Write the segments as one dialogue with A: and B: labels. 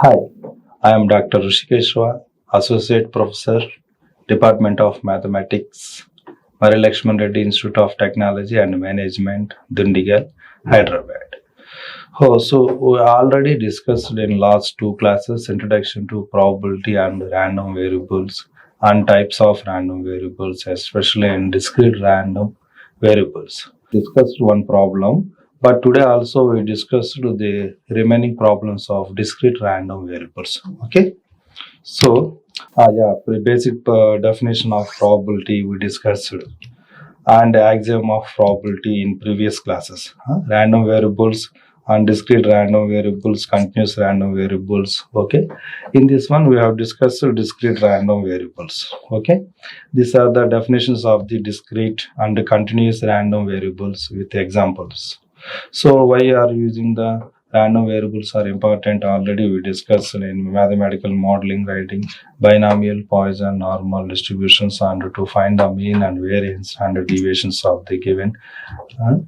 A: Hi, I am Dr. RUSHI, Associate Professor, Department of Mathematics, Marri Laxman Reddy Institute of Technology and Management, Dundigal, Hyderabad. So we already discussed in last two classes Introduction to Probability and Random Variables and types of random variables, especially in discrete random variables. Discussed one problem, but today also we discussed the remaining problems of discrete random variables. Okay, so basic definition of probability we discussed and axiom of probability in previous classes. Random variables and discrete random variables, continuous random variables. Okay, in this one we have discussed discrete random variables. Okay, these are the definitions of the discrete and continuous random variables with examples. So why are using the random variables are important? Already we discussed in mathematical modeling, writing binomial, Poisson, normal distributions, and to find the mean and variance and deviations of the given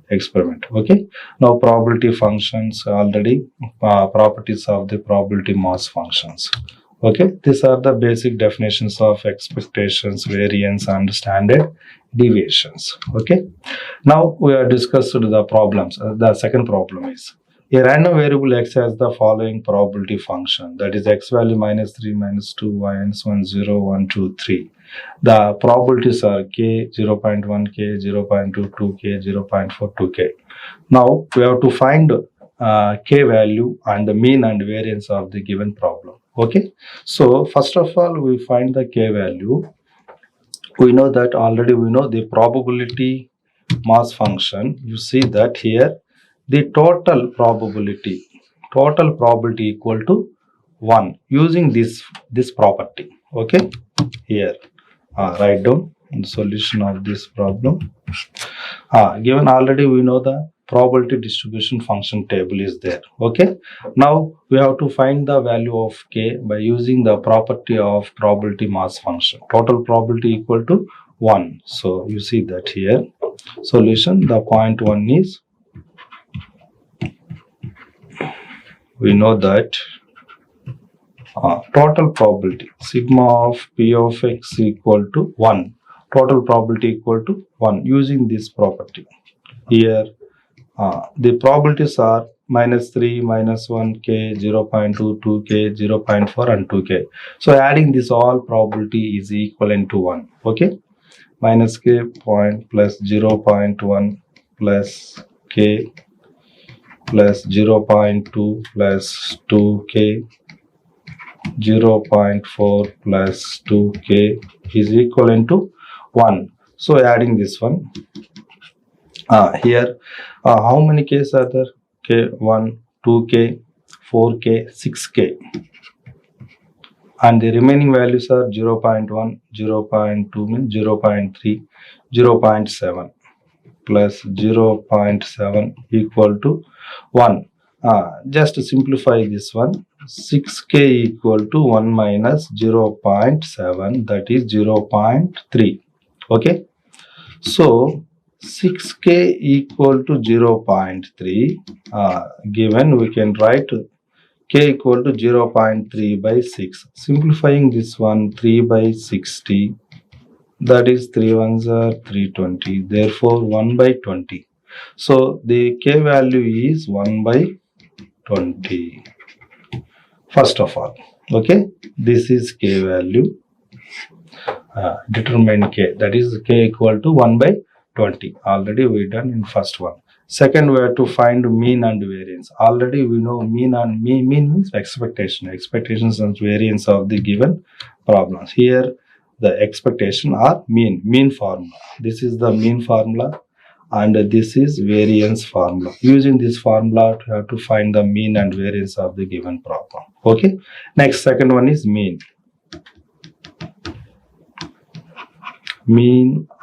A: experiment. Okay, now probability functions, already properties of the probability mass functions. Okay, these are the basic definitions of expectations, variance, and standard deviations. Okay, now we have discussed the problems. The second problem is a random variable x has the following probability function, that is x value minus 3, minus 2, minus 1, 0, 1, 2, 3. The probabilities are k, 0.1, k, 0.2, 2k, 0.4, 2k. Now we have to find k value and the mean and variance of the given problem. Okay, so first of all we find the k value. We know that already we know the probability mass function. You see that here the total probability equal to 1 using this property. Okay, here write down the solution of this problem. Given already we know the probability distribution function table is there. Okay, now we have to find the value of k by using the property of probability mass function. Total probability equal to 1. So you see that here solution, the point 1 is, we know that total probability sigma of p of x equal to 1, total probability equal to 1 using this property. Here the probabilities are minus 3, minus 1, k, 0.2, 2k, 0.4 and 2k. So adding this all probability is equivalent to 1. Okay, minus k point plus 0.1 plus k plus 0.2 plus 2k 0.4 plus 2k is equivalent to 1. So adding this one, here how many k's are there? K 1, 2k, 4k, 6k, and the remaining values are 0.1, 0.2 means 0.3, 0.7 plus 0.7 equal to 1. Just to simplify this one, 6k equal to 1 minus 0.7, that is 0.3. Okay, so 6k equal to 0.3, given we can write k equal to 0.3 by 6. Simplifying this one, 3 by 60, that is 3 ones are 320, therefore 1 by 20. So the k value is 1 by 20. First of all, okay, this is k value. Determine k, that is k equal to 1 by 20. Already we done in first one. Second, we have to find mean and variance. Already we know mean means expectations and variance of the given problems. Here the expectation are mean formula. This is the mean formula and this is variance formula. Using this formula we have to find the mean and variance of the given problem. Okay, next, second one is mean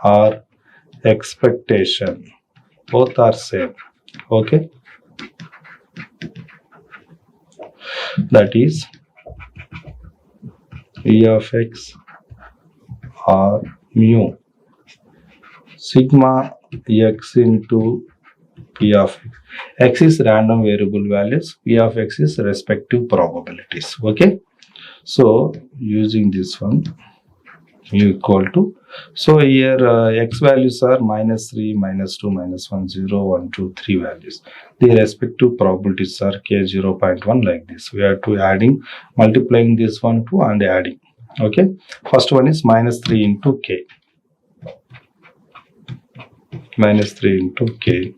A: or expectation, both are same. Okay, that is E of x or mu sigma x into P of x is random variable values, P of x is respective probabilities. Okay, so using this one, u equal to, so here x values are -3, -2, -1, 0, 1, 2, 3 values. The respective probabilities are k 0.1 like this. We are to adding, multiplying this one to and adding. Okay, first one is -3 into k, -3 into k.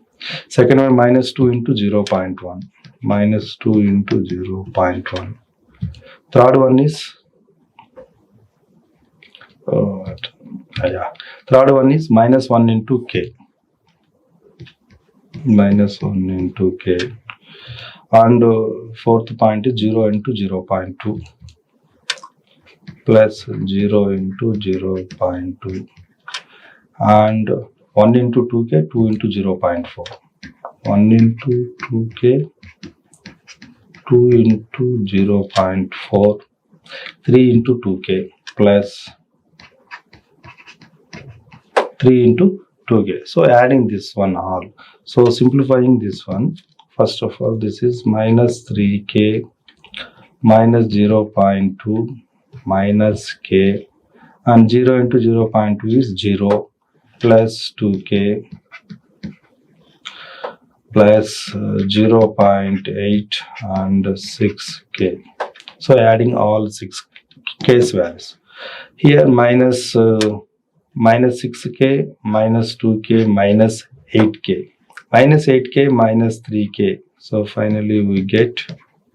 A: Second one -2 into 0.1, -2 into 0.1. Third one is third one is -1 into k, -1 into k, and fourth point is 0 into 0.2 plus 0 into 0.2, and 1 into 2k, 2 into 0.4, 1 into 2k, 2 into 0.4, 3 into 2k plus 3 into 2k. So adding this one all. So simplifying this one, first of all, this is -3k minus 0.2 minus k, and 0 into 0.2 is 0 plus 2k plus 0.8 and 6k. So adding all 6 case values. Here minus 6k, minus 2k, minus 8k, minus 8k, minus 3k. So finally we get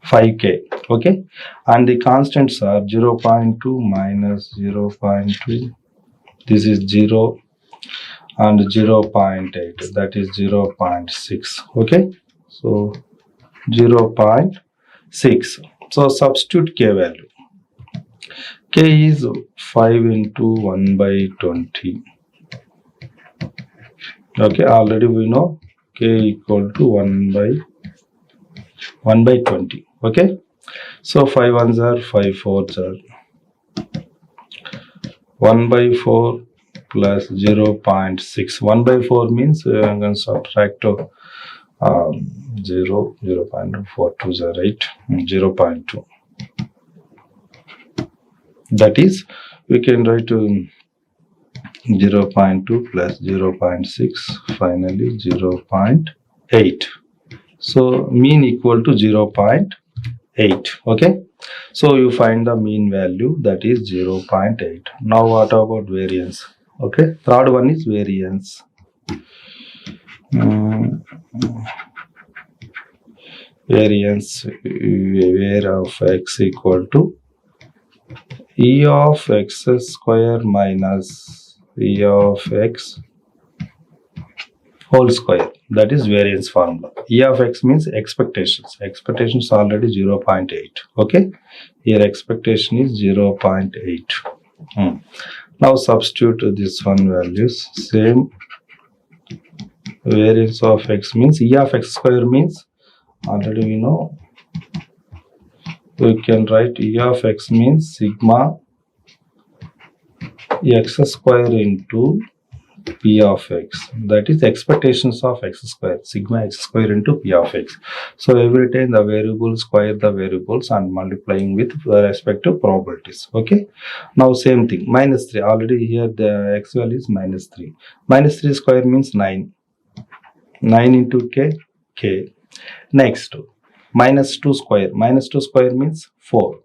A: 5k. Okay, and the constants are 0.2 minus 0.2, this is 0, and 0.8, that is 0.6. Okay, so 0.6. So substitute k value. K is 5 into 1 by 20. Okay, already we know k equal to 1 by 20. Okay, so 5 ones are 5 fours are 1 by 4 plus 0.6. 1 by 4 means I'm going to subtract 0, 0.4, 2 is 8, 0.2. That is, we can write 0.2 plus 0.6, finally 0.8. So mean equal to 0.8. Okay, so you find the mean value, that is 0.8. Now what about variance? Okay, third one is variance. Variance where of x equal to e of x square minus e of x whole square. That is variance formula. E of x means expectations. Expectations already 0.8. Okay, here expectation is 0.8. Now substitute this one values. Same, variance of x means e of x square means already we know. We can write e of x means sigma x square into p of x, that is expectations of x square, sigma x square into p of x. So every time the variable square the variables and multiplying with the respective probabilities. Okay, now same thing, -3, already here the x value is -3. -3 square means 9, 9 into k. Next, -2 square, -2 square means 4,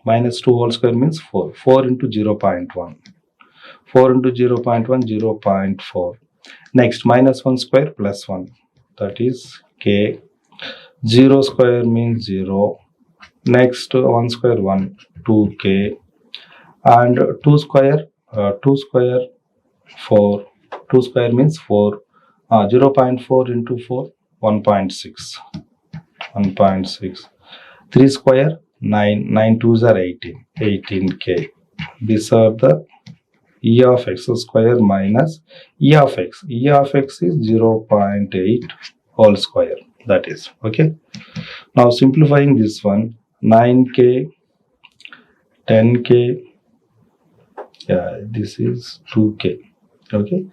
A: -2 whole square means 4, 4 into 0.1, 4 into 0.1, 0.4. Next, -1 square plus 1, that is k. 0 square means 0. Next, 1 square 1, 2k. And 2 square 4. 2 square means 4. 0.4 into 4, 1.6. 1.6. 3 square 9. 9 twos are 18. 18k. These are the e of x square minus e of x. E of x is 0.8 whole square. That is okay. Now simplifying this one, 9k, 10k. Yeah, this is 2k. Okay,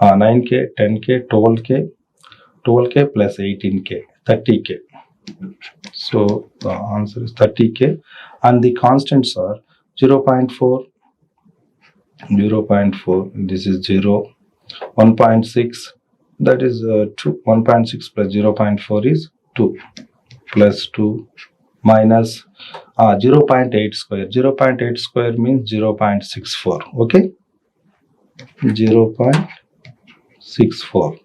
A: 9k, 10k, 12k, 12k plus 18k, 30k. So the answer is 30k, and the constants are 0.4, 0.4, this is 0, 1.6, that is 2, 1.6 plus 0.4 is 2, plus 2 minus 0.8 square. 0.8 square means 0.64. Okay, 0.64.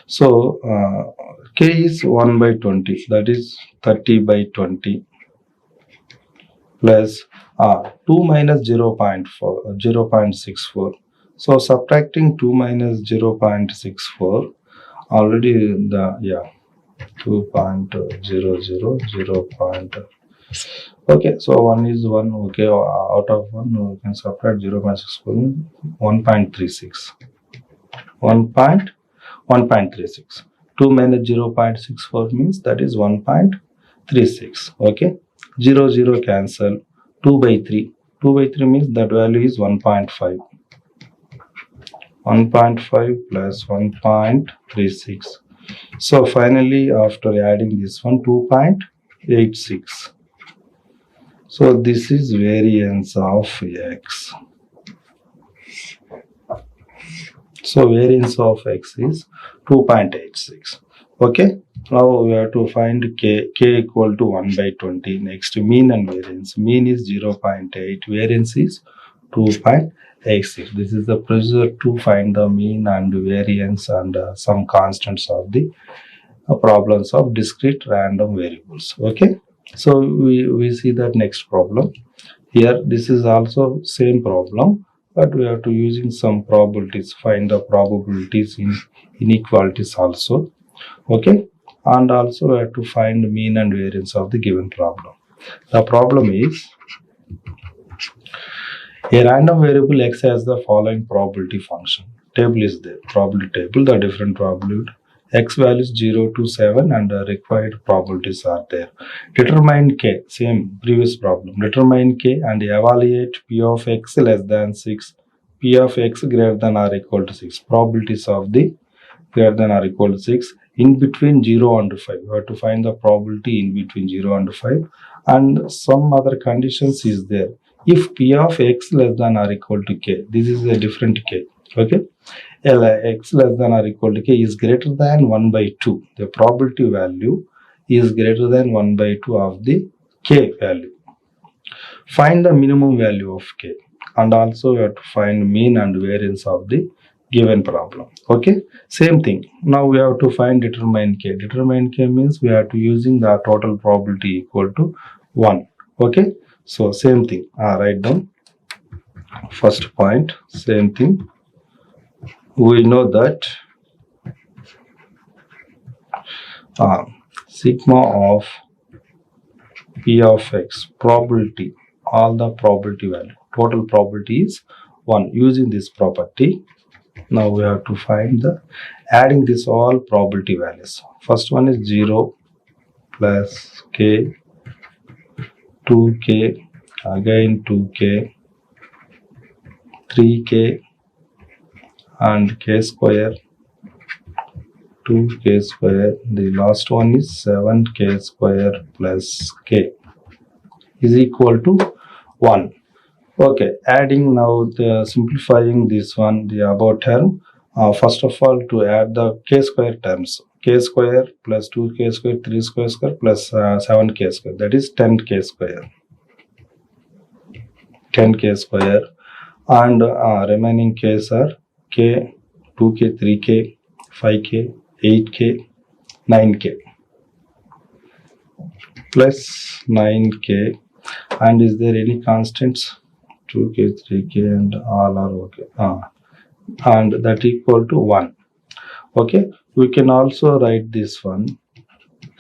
A: So k is 1 by 20, that is 30 by 20, plus 2 minus 0.4, 0.64. So subtracting 2 minus 0.64, already the 2.00, 0. Okay, so 1 is 1. Okay, out of 1 we can subtract 0.64, 1.36. 1.36. 2 minus 0.64 means that is 1.36. Okay, 0 cancel. 2 by 3. 2 by 3 means that value is 1.5. 1.5 plus 1.36. So finally, after adding this one, 2.86. So this is variance of x. So variance of x is 2.86. Okay. Now we have to find k equal to 1 by 20. Next, mean and variance. Mean is 0.8. Variance is 2.86. This is the procedure to find the mean and variance and some constants of the problems of discrete random variables. Okay. So we see that next problem. Here this is also same problem, but we have to using some probabilities, find the probabilities in inequalities also. Okay, and also we have to find mean and variance of the given problem. The problem is a random variable x has the following probability function. Table is there, probability table, the different probability. X values 0 to 7 and required probabilities are there. Determine k, same previous problem. Determine k and evaluate p of x less than 6, p of x greater than or equal to 6. Probabilities of the greater than or equal to 6 in between 0 and 5. We have to find the probability in between 0 and 5, and some other conditions is there. If p of x less than or equal to k, this is a different k. Okay, x less than or equal to k is greater than 1 by 2. The probability value is greater than 1 by 2 of the k value. Find the minimum value of k, and also we have to find mean and variance of the given problem. Okay, same thing. Now we have to find determine k. Determine k means we have to using the total probability equal to 1. Okay, so same thing. Write down first point. Same thing. We know that sigma of p of x probability, all the probability value, total probability is 1 using this property. Now we have to find the adding this all probability values. First one is 0 plus k, 2k, again 2k, 3k, and k square, 2k square. The last one is 7k square plus k is equal to 1. Okay, adding now the simplifying this one, the above term. First of all, to add the k square terms, k square plus 2k square, 3 square plus 7k square, that is 10k square. 10k square, and remaining k's are k, 2k, 3k, 5k, 8k, 9k plus 9k. And is there any constants? 2k, 3k, and all are okay. And that equal to 1. Okay, we can also write this one,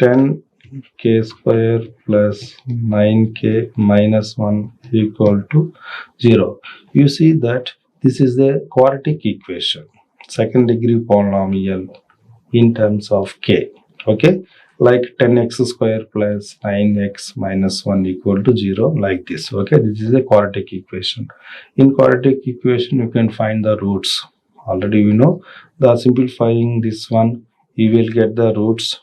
A: 10k square plus 9k minus 1 equal to 0. You see that this is the quadratic equation, second degree polynomial in terms of k. Okay, like 10x square plus 9x minus 1 equal to 0, like this. Okay, this is a quadratic equation. In quadratic equation, you can find the roots Already we know. The simplifying this one, you will get the roots.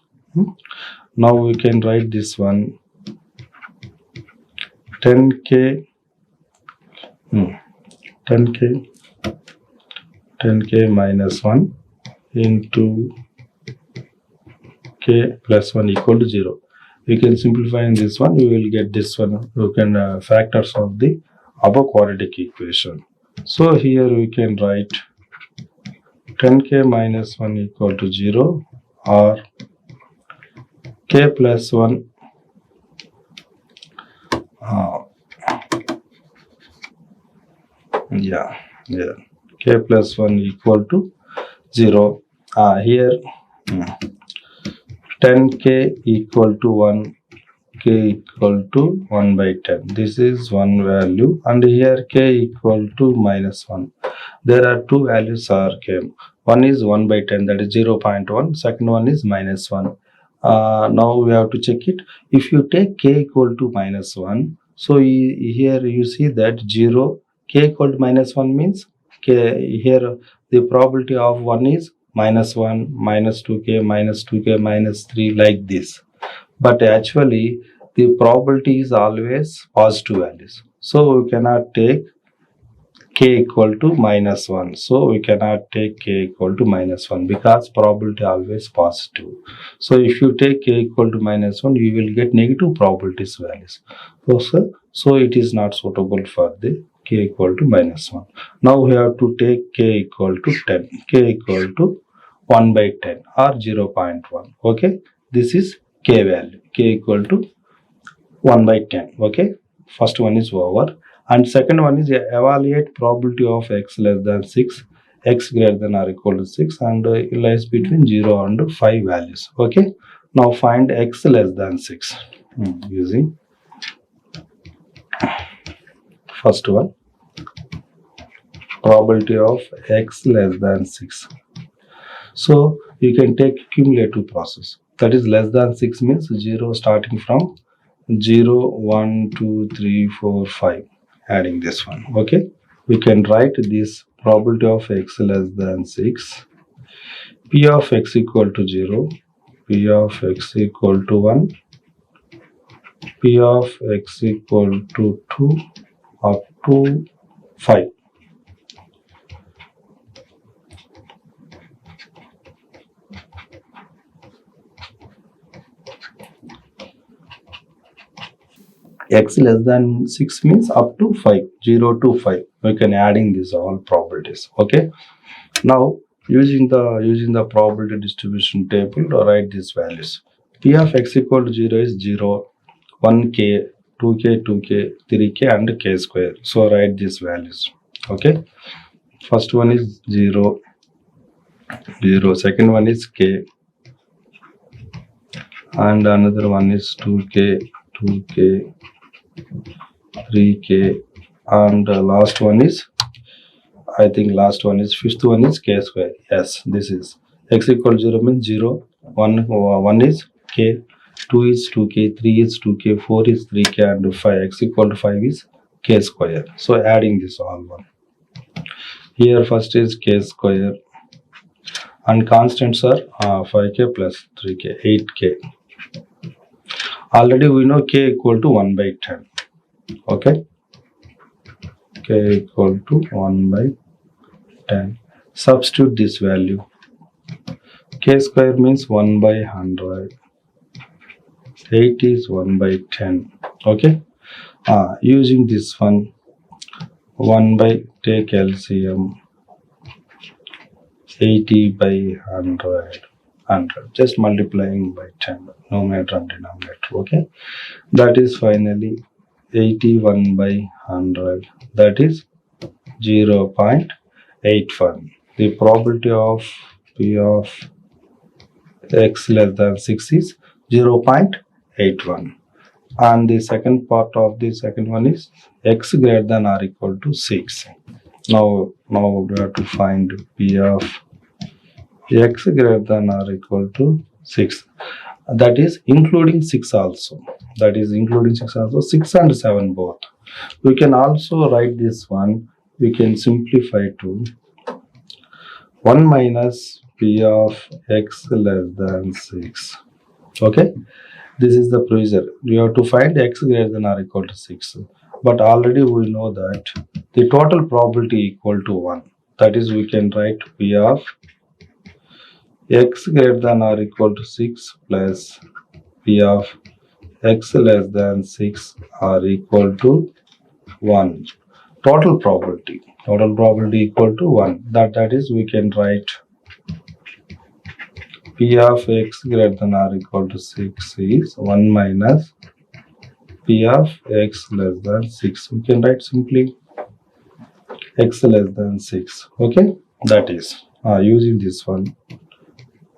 A: Now we can write this one 10k 10k minus 1 into k plus 1 equal to 0. We can simplify in this one, we will get this one. We can factors of the above quadratic equation. So here we can write 10k minus 1 equal to 0, or k plus 1 k plus 1 equal to 0. Here 10k equal to 1, k equal to 1 by 10. This is one value, and here k equal to minus 1. There are two values are came. One is 1 by 10, that is 0.1. Second one is minus 1. Now we have to check it. If you take k equal to minus 1, so here you see that 0, k equal to minus 1 means k, here the probability of 1 is minus 1, minus 2k, minus 2k, minus 3, like this. But actually the probability is always positive values. So we cannot take k equal to minus 1. So we cannot take k equal to minus 1 because probability always positive. So if you take k equal to minus 1, you will get negative probabilities values. So it is not suitable for the k equal to minus 1. Now we have to take k equal to 10. K equal to 1 by 10 or 0.1. Okay. This is k value. K equal to 1 by 10. Okay. First one is over. And second one is evaluate probability of x less than 6, x greater than or equal to 6, and it lies between 0 and 5 values. Okay. Now find x less than 6 using first one, probability of x less than 6. So you can take cumulative process. That is less than 6 means 0 starting from 0, 1, 2, 3, 4, 5. Adding this one. Okay. We can write this probability of x less than 6. P of x equal to 0. P of x equal to 1. P of x equal to 2 up to 5. X less than 6 means up to 5, 0 to 5. We can adding these all probabilities. Okay. Now using the probability distribution table to write these values. P of x equal to 0 is 0, 1k, 2k, 2k, 3k, and k square. So write these values. Okay. First one is 0, 0. Second one is k, and another one is 2k, 2k, 3k, and last one is, I think last one is, fifth one is k square. Yes, this is x equal to 0 means 0, 1 is k, 2 is 2k, 3 is 2k, 4 is 3k, and 5, x equal to 5 is k square. So adding this all one. Here first is k square, and constants are 5k plus 3k, 8k. Already we know k equal to 1 by 10. Okay. K equal to 1 by 10. Substitute this value. K square means 1 by 100. 8 is 1 by 10. Okay. Using this one, 1 by, take LCM, 80 by 100. Just multiplying by 10, numerator and denominator. Okay. That is finally 81 by 100. That is 0.81. The probability of P of x less than 6 is 0.81. And the second part of the second one is x greater than or equal to 6. Now we have to find P of x greater than or equal to 6. That is including 6 also. 6 and 7 both. We can also write this one. We can simplify to 1 minus P of x less than 6. Okay, this is the procedure. You have to find x greater than or equal to 6. But already we know that the total probability equal to 1. That is, we can write P of x greater than or equal to 6 plus P of x less than 6 are equal to 1. Total probability equal to 1. That is, we can write P of x greater than or equal to 6 is 1 minus P of x less than 6. We can write simply x less than 6. Okay, that is using this one.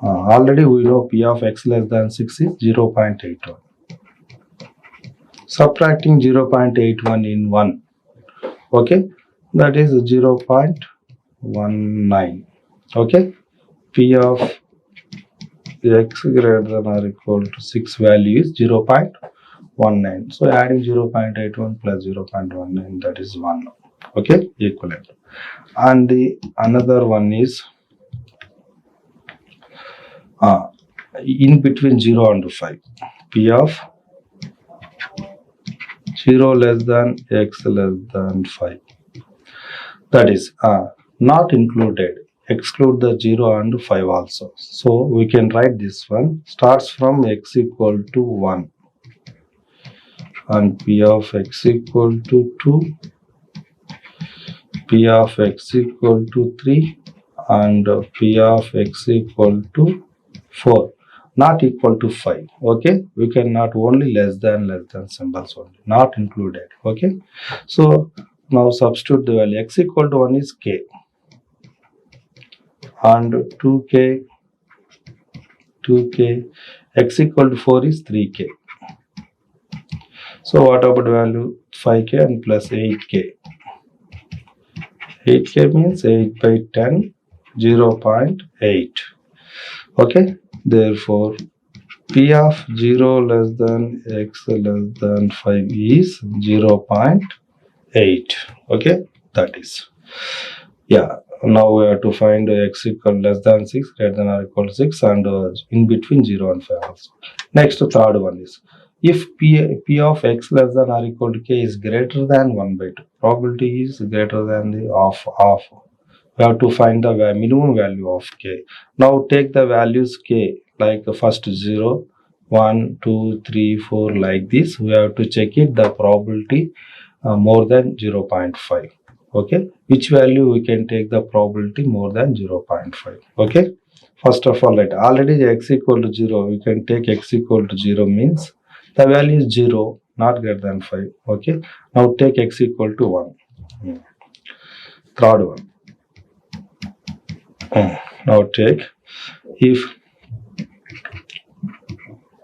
A: Already we know P of x less than 6 is 0.81. Subtracting 0.81 in 1. Okay, that is 0.19. Okay, P of x greater than or equal to 6 value is 0.19. So adding 0.81 plus 0.19, that is 1. Okay, equivalent. And the another one is in between 0 and 5. P of 0 less than x less than 5. That is not included. Exclude the 0 and 5 also. So we can write this one. Starts from x equal to 1. And P of x equal to 2. P of x equal to 3. And P of x equal to 4. Not equal to 5. Okay, we cannot only less than symbols only, not included. Okay, so now substitute the value. X equal to 1 is k, and 2k, x equal to 4 is 3k. So what about value? 5k and plus 8k. 8k means 8 by 10, 0.8. Okay, therefore P of 0 less than x less than 5 is 0.8. Okay, that is. Yeah, now we have to find x equal less than 6, greater than or equal to 6, and in between 0 and 5 also. Next, third one is, if P of x less than or equal to k is greater than 1 by 2, probability is greater than the of. We have to find the minimum value of k. Now take the values k, like first 0, 1, 2, 3, 4, like this. We have to check it, the probability more than 0.5. Okay, which value we can take the probability more than 0.5. Okay, first of all, already x equal to 0, we can take x equal to 0 means the value is 0, not greater than 5. Okay, now take x equal to 1. Third one. Now take, if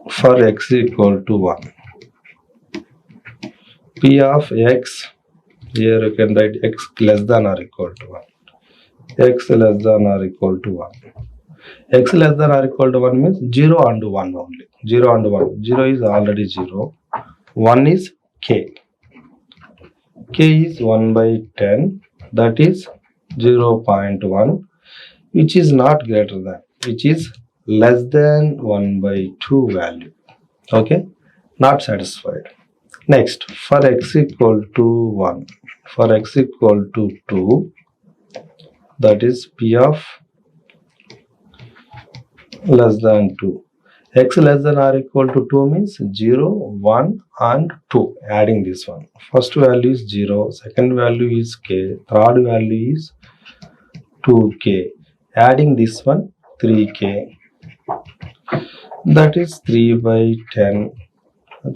A: for x equal to 1, P of x, here you can write x less than or equal to 1. X less than or equal to 1. X less than or equal to 1 means 0 and 1 only. 0 and 1. 0 is already 0. 1 is k. K is 1 by 10. That is 0.1. Which is not greater than, which is less than 1 by 2 value. Okay, not satisfied. Next, for x equal to 1, for x equal to 2, that is P of less than 2. X less than or equal to 2 means 0, 1 and 2. Adding this one. First value is 0, second value is k, third value is 2k. Adding this one, 3k, that is 3 by 10,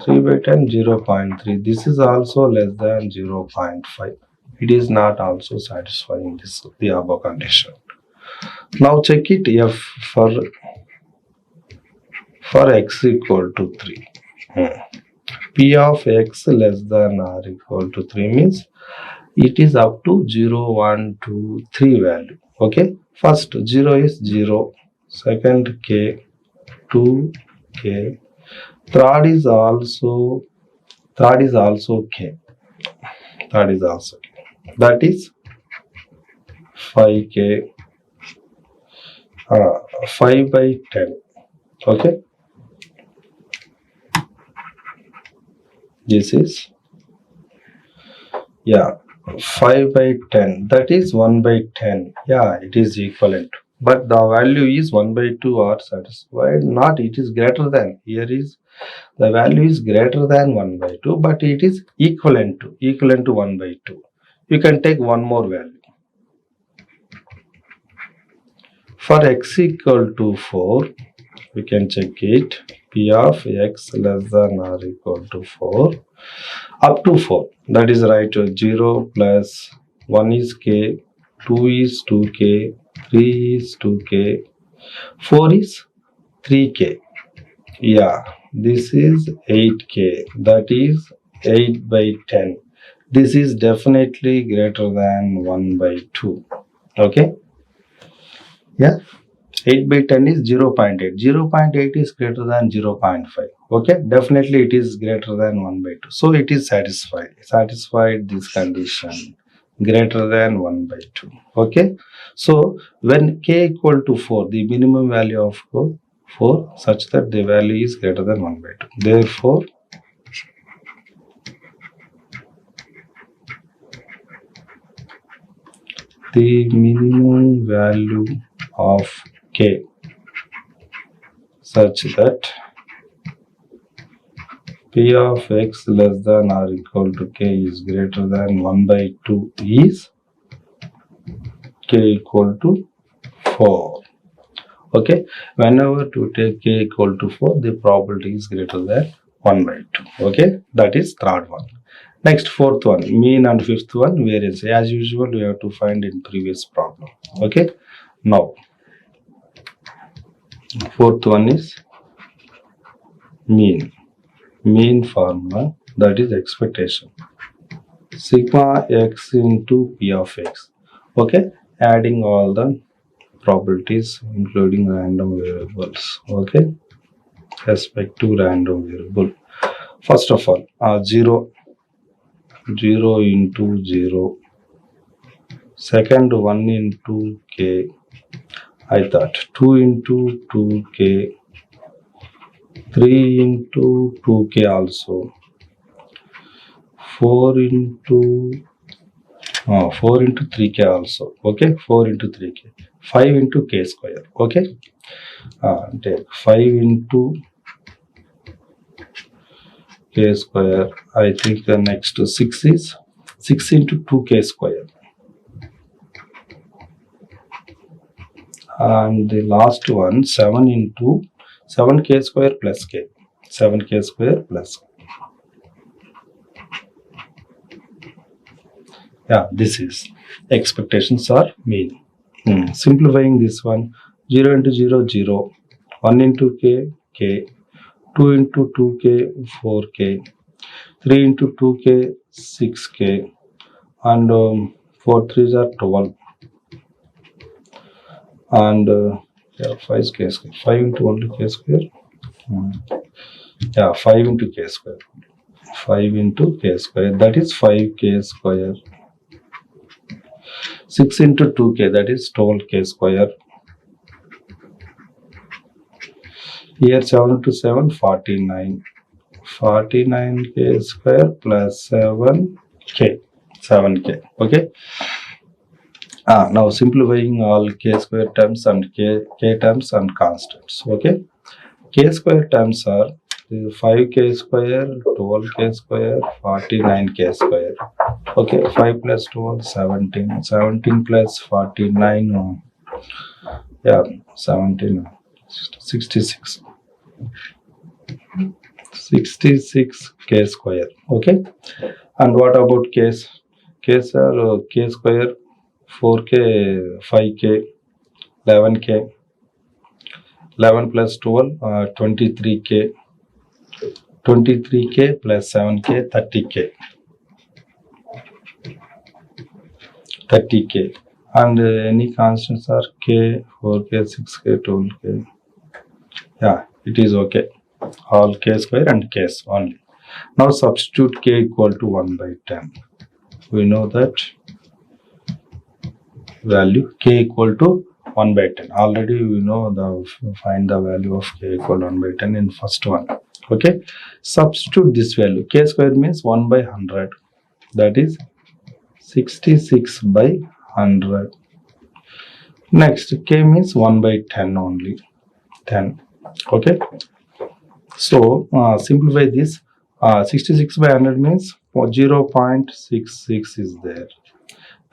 A: 3 by 10, 0.3. This is also less than 0.5. It is not also satisfying the above condition. Now check it if for x equal to 3. P of x less than or equal to 3 means it is up to 0, 1, 2, 3 value. Okay, first 0 is 0, second k, 2 k, third is also k, that is 5k, 5 by 10. Okay, this is 5 by 10, that is 1 by 10. It is equivalent, but the value is 1 by 2 or satisfied, not it is greater than. Here is the value is greater than 1 by 2, but it is equivalent to 1 by 2. You can take one more value. For x equal to 4, we can check it. P of x less than or equal to 4 up to 4. That is right. 0 plus 1 is k, 2 is 2k, 3 is 2k, 4 is 3k. This is 8k. That is 8 by 10. This is definitely greater than 1 by 2. Okay. 8 by 10 is 0.8. 0.8 is greater than 0.5. Okay, definitely it is greater than 1 by 2. So it is satisfied this condition, greater than 1 by 2. Okay, so when k equal to 4, the minimum value of 4 such that the value is greater than 1 by 2. Therefore, the minimum value of k such that P of x less than or equal to k is greater than 1 by 2 is k equal to 4. Okay, whenever to take k equal to 4, the probability is greater than 1 by 2. Okay, that is third one. Next, fourth one, mean, and fifth one, variance. As usual, we have to find in previous problem. Okay, now fourth one is mean formula, that is expectation, sigma x into p of x. Okay, adding all the probabilities including random variables. Okay, respect to random variable. First of all, 0 into 0. Second, 1 into k. I thought 2 into 2k. 3 into 2k also. 4 into 3k also. Okay, 4 into 3k. 5 into k square. Okay, take 5 into k square. I think the next 6 is 6 into 2k square. And the last one, 7 into 7k square plus k. 7k square plus k. This is expectations are mean. Simplifying this one, 0 into 0, 0. 1 into k, k. 2 into 2k, 4k. 3 into 2k, 6k. And 4 3s are 12. And 5 k square. 5 into only k square. 5 into k square. 5 into k square. That is 5k square. 6 into 2k. That is 12k square. Here 7 into 7, 49. 49k square plus 7k. 7k. Okay. Now simplifying all k square terms and k terms and constants. Okay, k square terms are 5k square, 12k square, 49k square. Okay, 5 plus 12, 17. 17 plus 49, 17, 66. 66k square. Okay, and what about k's? K's are k square, 4k, 5k, 11k, 11 plus 12, 23k, 23k plus 7k, 30k, 30k. And any constants are k, 4k, 6k, 12k. It is okay. All k square and k's only. Now substitute k equal to 1 by 10. We know that value k equal to 1 by 10. Already we know find the value of k equal 1 by 10 in first one. Okay, substitute this value. K square means 1 by 100, that is 66 by 100. Next, k means 1 by 10 only, 10. Okay, so simplify this. 66 by 100 means 0.66 is there.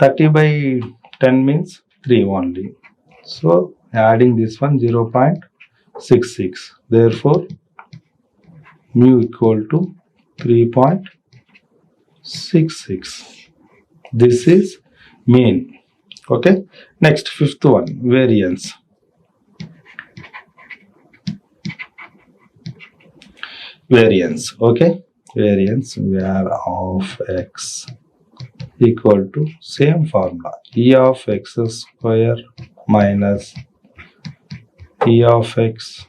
A: 30 by 10 means 3 only. So adding this one 0.66. Therefore, mu equal to 3.66. This is mean. Okay. Next, fifth one, variance. Variance. Okay. Variance where of x equal to same formula, e of x square minus e of x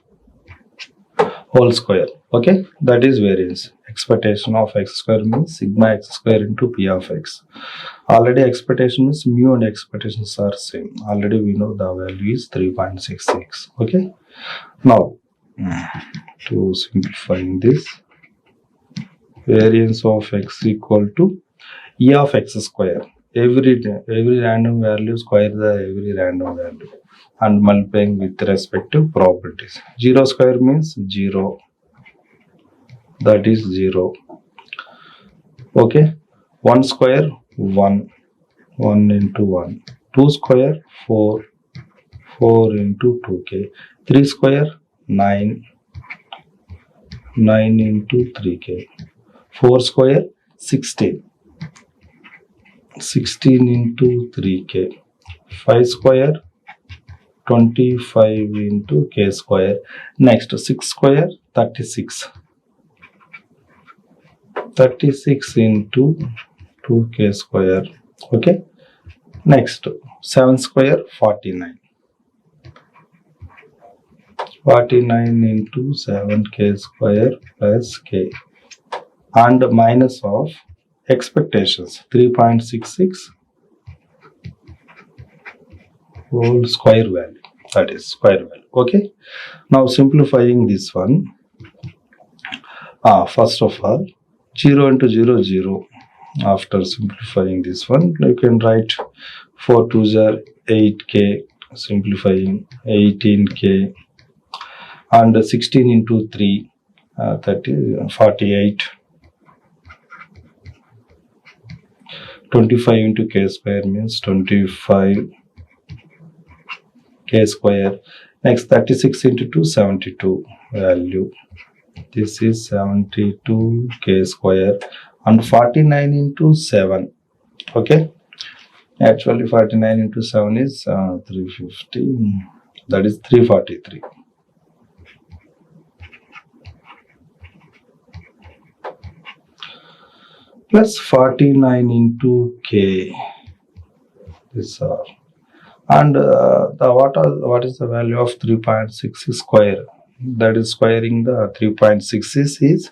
A: whole square. Okay, that is variance. Expectation of x square means sigma x square into p of x. Already expectation means mu and expectations are same. Already we know the value is 3.66. Okay, now to simplifying this, variance of x equal to e of x square. Every random value square the every random value and multiplying with respective probabilities. 0 square means 0, that is 0. Okay, 1 square 1, 1 into 1. 2 square 4, 4 into 2k. 3 square 9, 9 into 3k. 4 square 16, 16 into 3k. 5 square 25 into k square. Next, 6 square 36, 36 into 2k square. Okay, next 7 square 49, 49 into 7k square plus k, and minus of expectations 3.66 whole square value, that is square value. Okay, now simplifying this one, first of all 0 into 0 0. After simplifying this one, you can write 4 2s are 8k, simplifying 18k, and 16 into 3 48, 25 into k square means 25 k square. Next, 36 into 2 72 value, this is 72 k square, and 49 into 7. Okay, actually 49 into 7 is 350, that is 343. Plus 49 into k. These are, and what is the value of 3.6 square? That is squaring the 3.6 is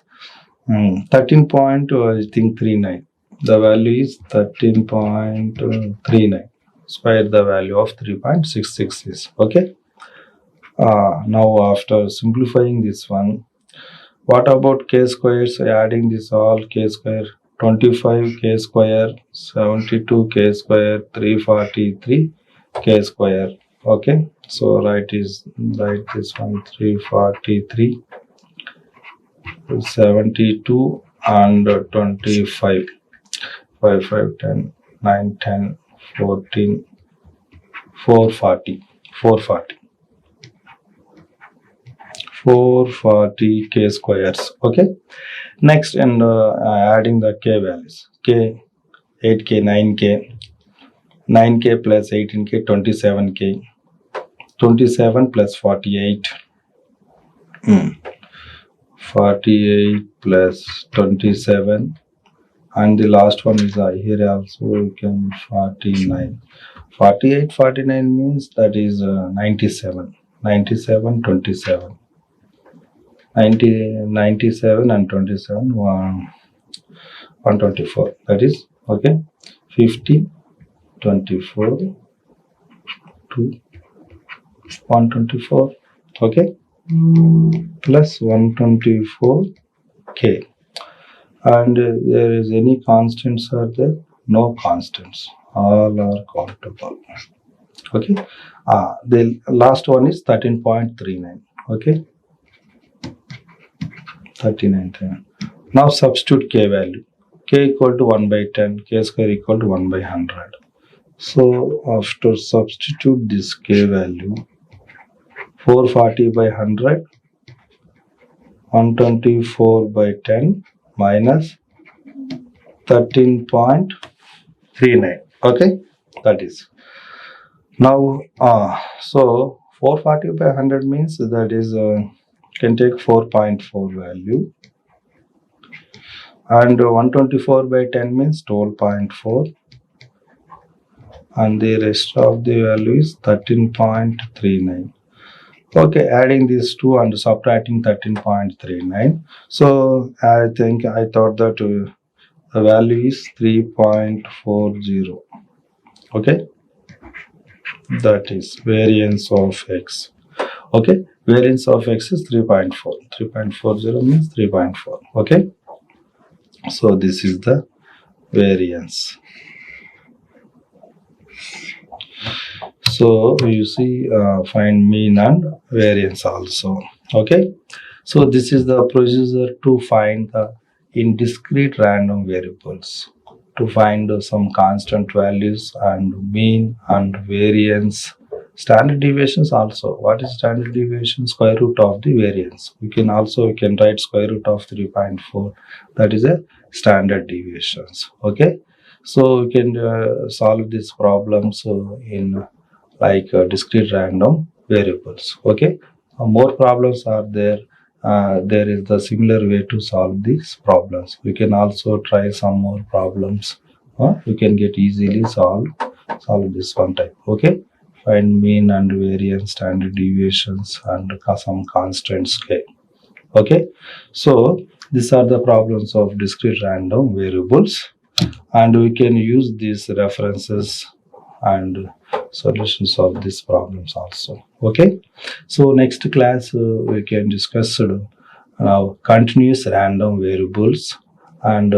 A: 13.39. The value is 13.39. Square the value of 3.66 is. Okay. Now after simplifying this one, what about k square? So adding this all k square, 25 k square, 72 k square, 343 k square. Okay, so write this one, 343, 72 and 25, 5 5 10 9 10 14, 440 k squares. Okay, next, and adding the k values, k 8k, 9k, 9k plus 18k, 27k, 27 plus 48, 48 plus 27, and the last one is here also you can 49. 48 49 means that is 97, 97 27, 97 and 27 124, that is okay, 50 24 2 124, okay, plus 124k. And there is any constants are there? No constants. All are countable. Okay. The last one is 13.39. Okay. 39. Now substitute k value. K equal to 1 by 10. K square equal to 1 by 100. So after substitute this k value, 440 by 100, 124 by 10 minus 13.39. Okay, that is. Now, so 440 by 100 means that is can take 4.4 value, and 124 by 10 means 12.4, and the rest of the value is 13.39. Okay, adding these two and subtracting 13.39. So I thought that the value is 3.40. Okay, that is variance of x. Okay, variance of x is 3.4. 3.40 means 3.4. Okay, so this is the variance. So you see, find mean and variance also. Okay, so this is the procedure to find the in discrete random variables, to find some constant values and mean and variance. Standard deviations also. What is standard deviation? Square root of the variance. We can write square root of 3.4. That is a standard deviations. Okay, so we can solve these problems in like discrete random variables. Okay, more problems are there. There is the similar way to solve these problems. We can also try some more problems. You can get easily solve this one type. Okay, find mean and variance, standard deviations, and some constants k. Okay, so these are the problems of discrete random variables, and we can use these references and solutions of these problems also. Okay, so next class we can discuss continuous random variables, and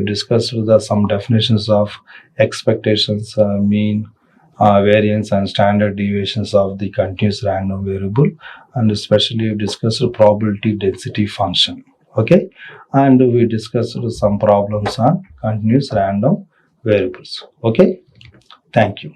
A: discuss some definitions of expectations, mean, variance, and standard deviations of the continuous random variable, and especially we discussed probability density function. Okay, and we discussed some problems on continuous random variables. Okay, thank you.